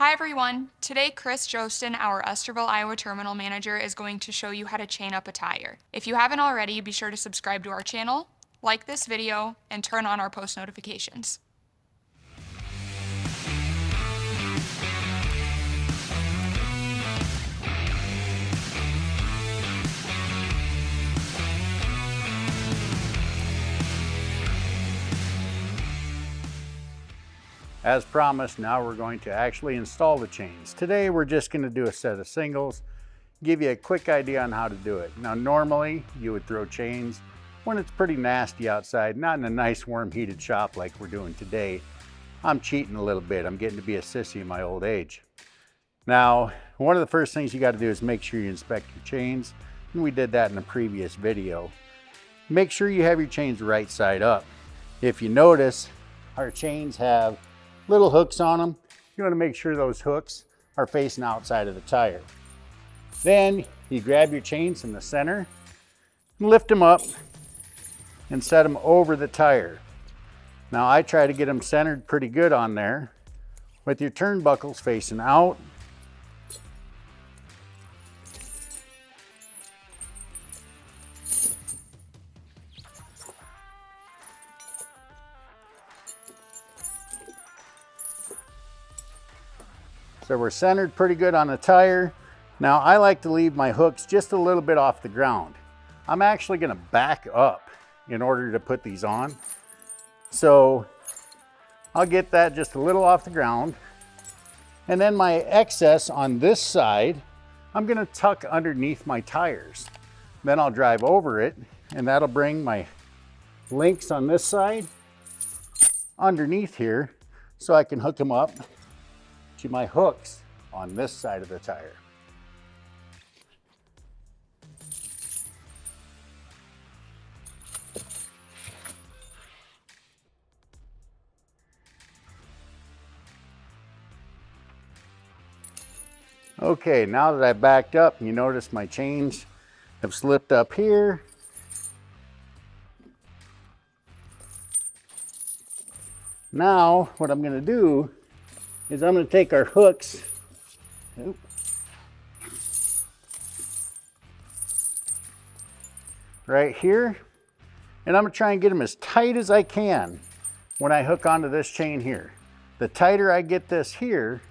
Hi everyone! Today Chris Josten, our Esterville, Iowa terminal manager, is going to show you how to chain up a tire. If you haven't already, be sure to subscribe to our channel, like this video, and turn on our post notifications. As promised, now we're going to actually install the chains. Today we're just going to do a set of singles, give you a quick idea on how to do it. Now normally you would throw chains when it's pretty nasty outside, not in a nice warm heated shop like we're doing today. I'm cheating a little bit. I'm getting to be a sissy in my old age. Now one of the first things you got to do is make sure you inspect your chains, and we did that in a previous video. Make sure you have your chains right side up. If you notice, our chains have little hooks on them. You want to make sure those hooks are facing outside of the tire. Then you grab your chains in the center and lift them up and set them over the tire. Now I try to get them centered pretty good on there with your turnbuckles facing out. So we're centered pretty good on the tire. Now I like to leave my hooks just a little bit off the ground. I'm actually going to back up in order to put these on. So I'll get that just a little off the ground. And then my excess on this side, I'm going to tuck underneath my tires. Then I'll drive over it, and that'll bring my links on this side underneath here so I can hook them up to my hooks on this side of the tire. Okay, now that I backed up, you notice my chains have slipped up here. Now what I'm going to do is I'm going to take our hooks right here, and I'm going to try and get them as tight as I can when I hook onto this chain here. The tighter I get this here,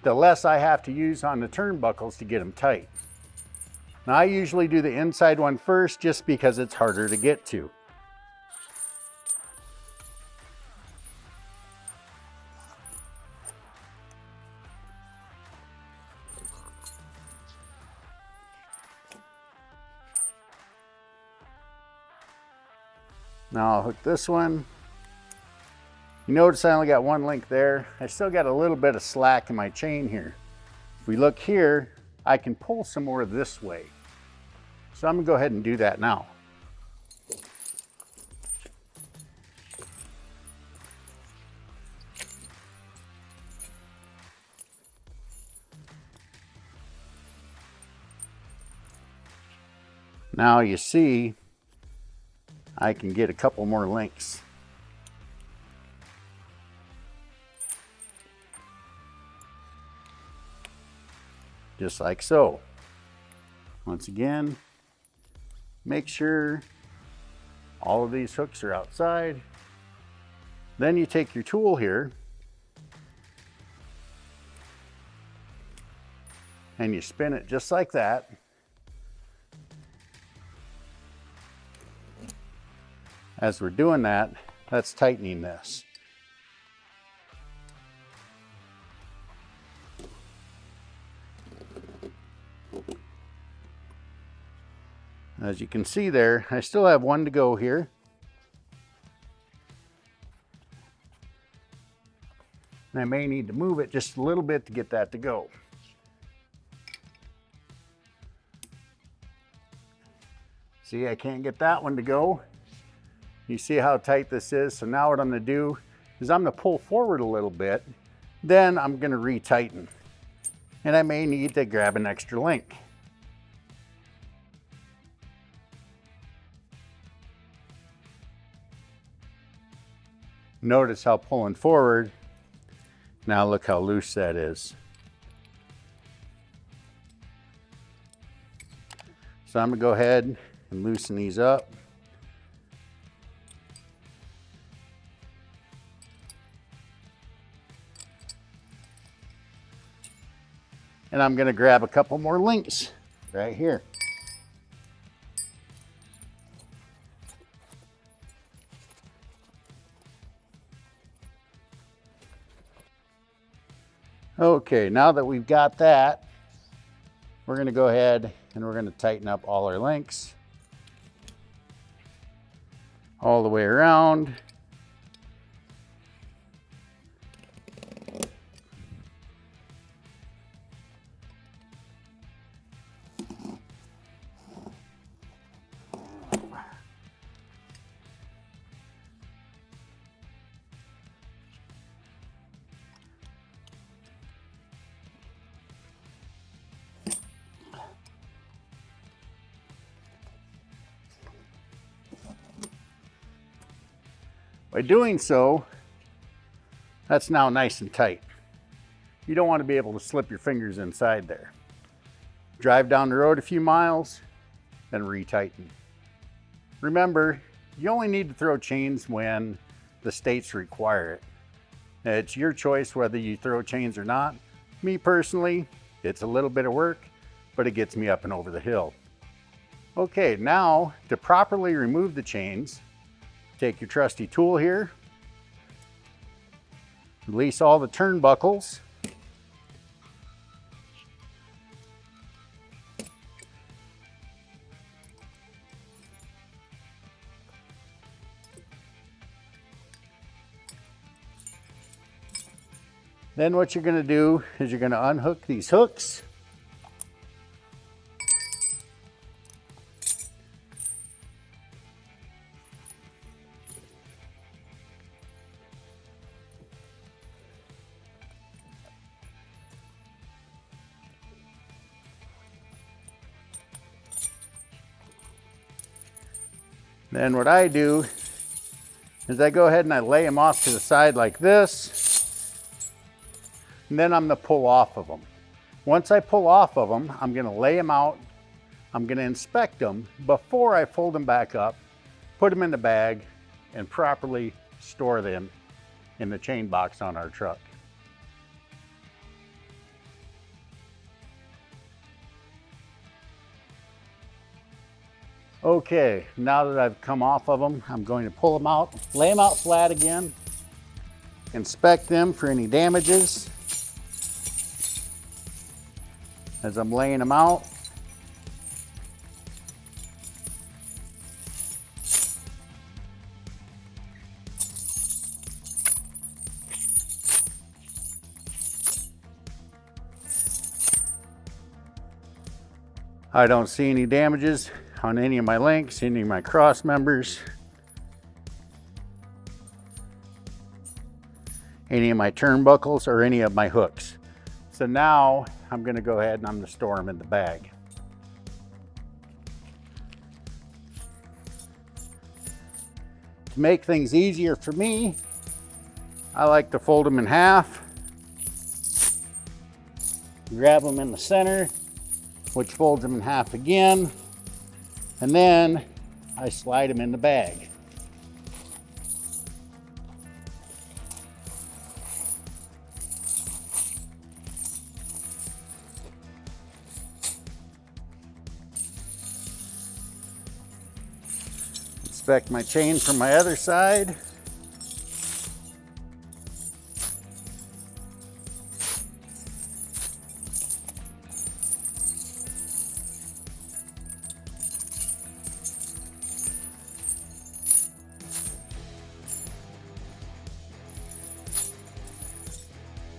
the less I have to use on the turnbuckles to get them tight. Now I usually do the inside one first just because it's harder to get to. Now I'll hook this one. You notice I only got one link there. I still got a little bit of slack in my chain here. If we look here, I can pull some more this way. So I'm gonna go ahead and do that now. Now you see, I can get a couple more links. Just like so. Once again, make sure all of these hooks are outside. Then you take your tool here and you spin it just like that. As we're doing that, that's tightening this. As you can see there, I still have one to go here. And I may need to move it just a little bit to get that to go. See, I can't get that one to go. You see how tight this is? So now what I'm going to do is I'm going to pull forward a little bit. Then I'm going to retighten. And I may need to grab an extra link. Notice how pulling forward Now look how loose that is. So I'm gonna go ahead and loosen these up. And I'm gonna grab a couple more links right here. Okay, now that we've got that, we're gonna go ahead and we're gonna tighten up all our links all the way around. By doing so, that's now nice and tight. You don't want to be able to slip your fingers inside there. Drive down the road a few miles, then retighten. Remember, you only need to throw chains when the states require it. It's your choice whether you throw chains or not. Me personally, it's a little bit of work, but it gets me up and over the hill. Okay, now to properly remove the chains, take your trusty tool here, release all the turnbuckles, then what you're going to do is you're going to unhook these hooks. Then what I do is I go ahead and I lay them off to the side like this, and then I'm gonna pull off of them. Once I pull off of them, I'm gonna lay them out, I'm gonna inspect them before I fold them back up, put them in the bag, and properly store them in the chain box on our truck. Okay, now that I've come off of them, I'm going to pull them out, lay them out flat again, inspect them for any damages as I'm laying them out. I don't see any damages on any of my links, any of my cross members, any of my turnbuckles, or any of my hooks. So now I'm going to go ahead and I'm going to store them in the bag. To make things easier for me, I like to fold them in half, grab them in the center, which folds them in half again, and then I slide them in the bag. Inspect my chain from my other side.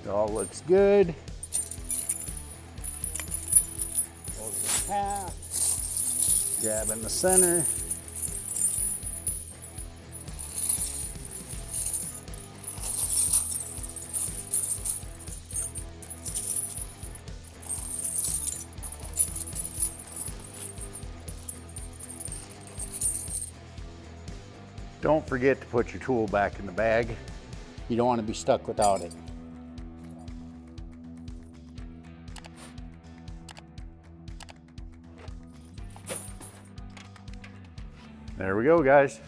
It all looks good. Fold it in half. Grab in the center. Don't forget to put your tool back in the bag. You don't want to be stuck without it. There we go, guys.